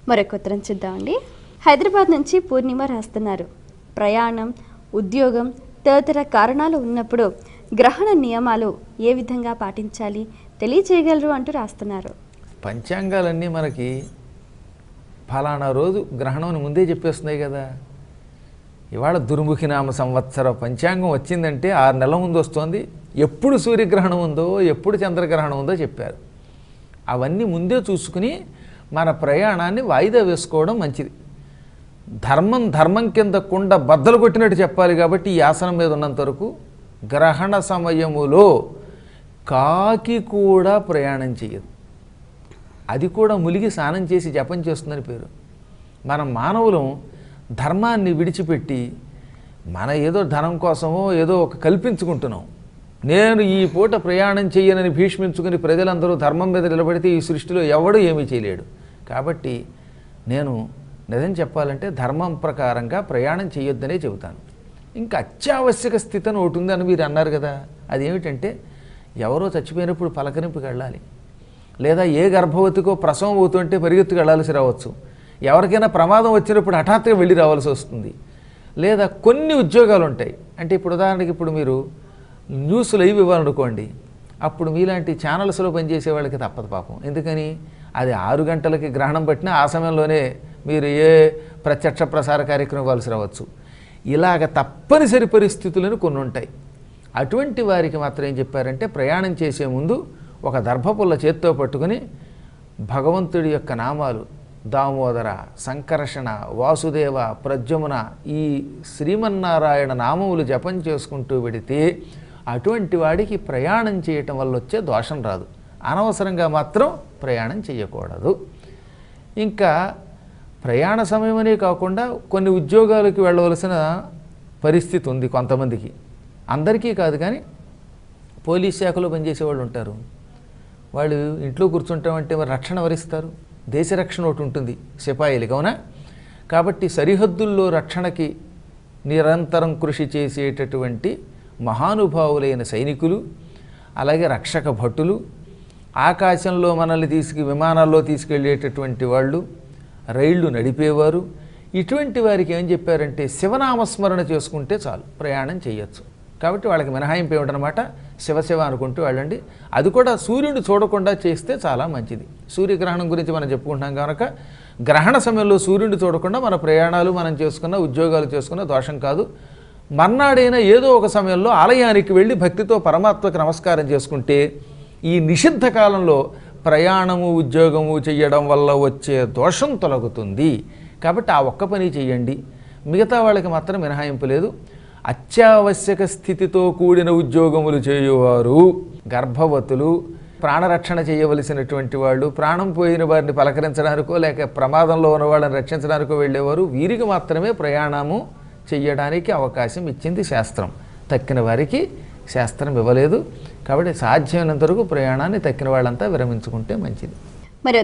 మరొక ఉత్తరం చూద్దామండి. హైదరాబాద్ నుంచి పూర్ణిమ రాస్తున్నారు. ప్రయాణం, ఉద్యోగం తదితర కారణాలు ఉన్నప్పుడు గ్రహణ నియమాలు ఏ విధంగా పాటించాలి తెలియజేయగలరు అంటూ రాస్తున్నారు. పంచాంగాలన్నీ మనకి ఫలానా రోజు గ్రహణం ముందే చెప్పేస్తున్నాయి కదా. ఇవాళ దుర్ముఖినామ సంవత్సర పంచాంగం వచ్చిందంటే 6 నెలల ముందు వస్తుంది. ఎప్పుడు సూర్యగ్రహణం ఉందో, ఎప్పుడు చంద్రగ్రహణం ఉందో చెప్పారు. అవన్నీ ముందే చూసుకుని మన ప్రయాణాన్ని వాయిదా వేసుకోవడం మంచిది. ధర్మం కింద కుండ బద్దలు కొట్టినట్టు చెప్పాలి. కాబట్టి ఈ ఆసనం మీద ఉన్నంత వరకు గ్రహణ సమయములో కాకి కూడా ప్రయాణం చేయదు. అది కూడా ములిగి స్నానం చేసి జపం చేస్తుందని పేరు. మనం మానవులం ధర్మాన్ని విడిచిపెట్టి మన ఏదో ధనం కోసమో ఏదో ఒక కల్పించుకుంటున్నాం. నేను ఈ పూట ప్రయాణం చేయనని భీష్మించుకుని ప్రజలందరూ ధర్మం మీద నిలబడితే ఈ సృష్టిలో ఎవడూ ఏమీ చేయలేడు. కాబట్టి నేను నిజం చెప్పాలంటే ధర్మం ప్రకారంగా ప్రయాణం చేయొద్దనే చెబుతాను. ఇంకా అత్యావశ్యక స్థితి అని ఒకటి ఉందని మీరు అన్నారు కదా. అదేమిటంటే ఎవరో చచ్చిపోయినప్పుడు పలకరింపుకి వెళ్ళాలి, లేదా ఏ గర్భవతికో ప్రసవం అవుతుంటే పరిగెత్తుకు వెళ్ళాల్సి రావచ్చు, ఎవరికైనా ప్రమాదం వచ్చినప్పుడు హఠాత్తుగా వెళ్ళి రావాల్సి వస్తుంది, లేదా కొన్ని ఉద్యోగాలు ఉంటాయి. అంటే ఇప్పుడు ఉదాహరణకి ఇప్పుడు మీరు న్యూస్ లైవ్ ఇవ్వాలనుకోండి, అప్పుడు మీలాంటి ఛానల్స్లో పనిచేసే వాళ్ళకి తప్పదు పాపం. ఎందుకని అది 6 గంటలకి గ్రహణం పట్టినా ఆ సమయంలోనే మీరు ఏ ప్రత్యక్ష ప్రసార కార్యక్రమం ఇవ్వాల్సి రావచ్చు. ఇలాగ తప్పనిసరి పరిస్థితులను కొన్ని ఉంటాయి. అటువంటి వారికి మాత్రం ఏం చెప్పారంటే ప్రయాణం చేసే ముందు ఒక దర్భపుల్ల చేత్తో పట్టుకుని భగవంతుడి యొక్క నామాలు దామోదర, సంకర్షణ, వాసుదేవ, ప్రద్యుమ్న ఈ శ్రీమన్నారాయణ నామములు జపం చేసుకుంటూ వెడితే అటువంటి వాడికి ప్రయాణం చేయటం వల్ల వచ్చే దోషం రాదు. అనవసరంగా మాత్రం ప్రయాణం చేయకూడదు. ఇంకా ప్రయాణ సమయమనే కాకుండా కొన్ని ఉద్యోగాలకు వెళ్ళవలసిన పరిస్థితి ఉంది కొంతమందికి, అందరికీ కాదు. కానీ పోలీస్ శాఖలో పనిచేసే వాళ్ళు ఉంటారు. వాళ్ళు ఇంట్లో కూర్చుంటామంటే మరి రక్షణ వరిస్తారు. దేశ రక్షణ ఒకటి ఉంటుంది సిపాయిలకి, అవునా? కాబట్టి సరిహద్దుల్లో రక్షణకి నిరంతరం కృషి చేసేటటువంటి మహానుభావులైన సైనికులు, అలాగే రక్షక భటులు, ఆకాశంలో మనల్ని విమానాల్లో తీసుకెళ్ళేటటువంటి వాళ్ళు, రైళ్లు నడిపేవారు, ఇటువంటి వారికి ఏం చెప్పారంటే శివనామస్మరణ చేసుకుంటే చాలు ప్రయాణం చేయొచ్చు. కాబట్టి వాళ్ళకి మినహాయింపు ఏమిటనమాట, శివశివ అనుకుంటూ వెళ్ళండి. అది కూడా సూర్యుడు చూడకుండా చేస్తే చాలా మంచిది. సూర్యగ్రహణం గురించి మనం చెప్పుకుంటున్నాం కనుక గ్రహణ సమయంలో సూర్యుడిని చూడకుండా మన ప్రయాణాలు మనం చేసుకున్న, ఉద్యోగాలు చేసుకున్న దోషం కాదు. మర్నాడైనా ఏదో ఒక సమయంలో ఆలయానికి వెళ్ళి భక్తితో పరమాత్మకి నమస్కారం చేసుకుంటే ఈ నిషిద్ధ కాలంలో ప్రయాణము ఉద్యోగము చేయడం వల్ల వచ్చే దోషం తొలగుతుంది. కాబట్టి ఆ ఒక్క పని చేయండి. మిగతా వాళ్ళకి మాత్రం మినహాయింపు లేదు. అత్యావశ్యక స్థితితో కూడిన ఉద్యోగములు చేయువారు, గర్భవతులు, ప్రాణరక్షణ చేయవలసినటువంటి వాళ్ళు, ప్రాణం పోయిన వారిని పలకరించడానికో లేక ప్రమాదంలో ఉన్న వాళ్ళని రక్షించడానికో వెళ్ళేవారు, వీరికి మాత్రమే ప్రయాణము చెయ్యడానికి అవకాశం ఇచ్చింది శాస్త్రం. తక్కిన వారికి శాస్త్రం ఇవ్వలేదు. కాబట్టి సాధ్యమైనంత వరకు ప్రయాణాన్ని తక్కిన వాళ్ళంతా విరమించుకుంటే మంచిది. మరి